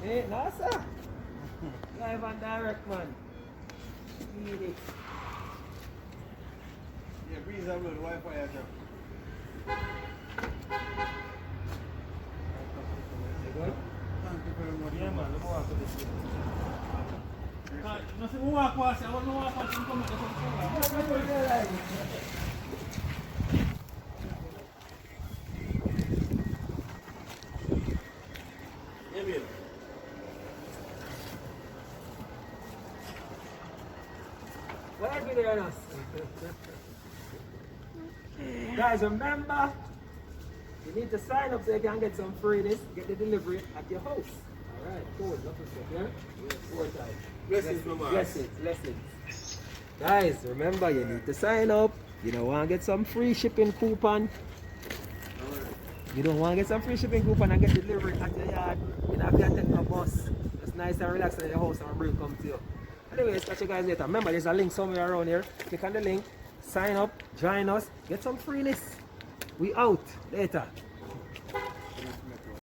Hey, NASA. Live and direct, man. Eat it. Yeah, breeze up with Wi-Fi at them. Thank you very much. Yeah, man. Let me walk to this thing. Nothing walk past. I want to walk past and come to Yeah, babe. What are you doing us? Guys, remember, you need to sign up so you can get some freeness, get the delivery at your house. Alright, cool. Nothing stuff, yeah? Yes, 4 times. Blessings, Mama. Blessings. Guys, remember, you need to sign up. You don't want to get some free shipping coupon. You don't want to get some free shipping coupon and get delivery at your yard. You don't have to take no bus. Just nice and relax in your house and bring come to you. Anyways, catch you guys later. Remember, there's a link somewhere around here. Click on the link, sign up, join us, get some freeness. We out later.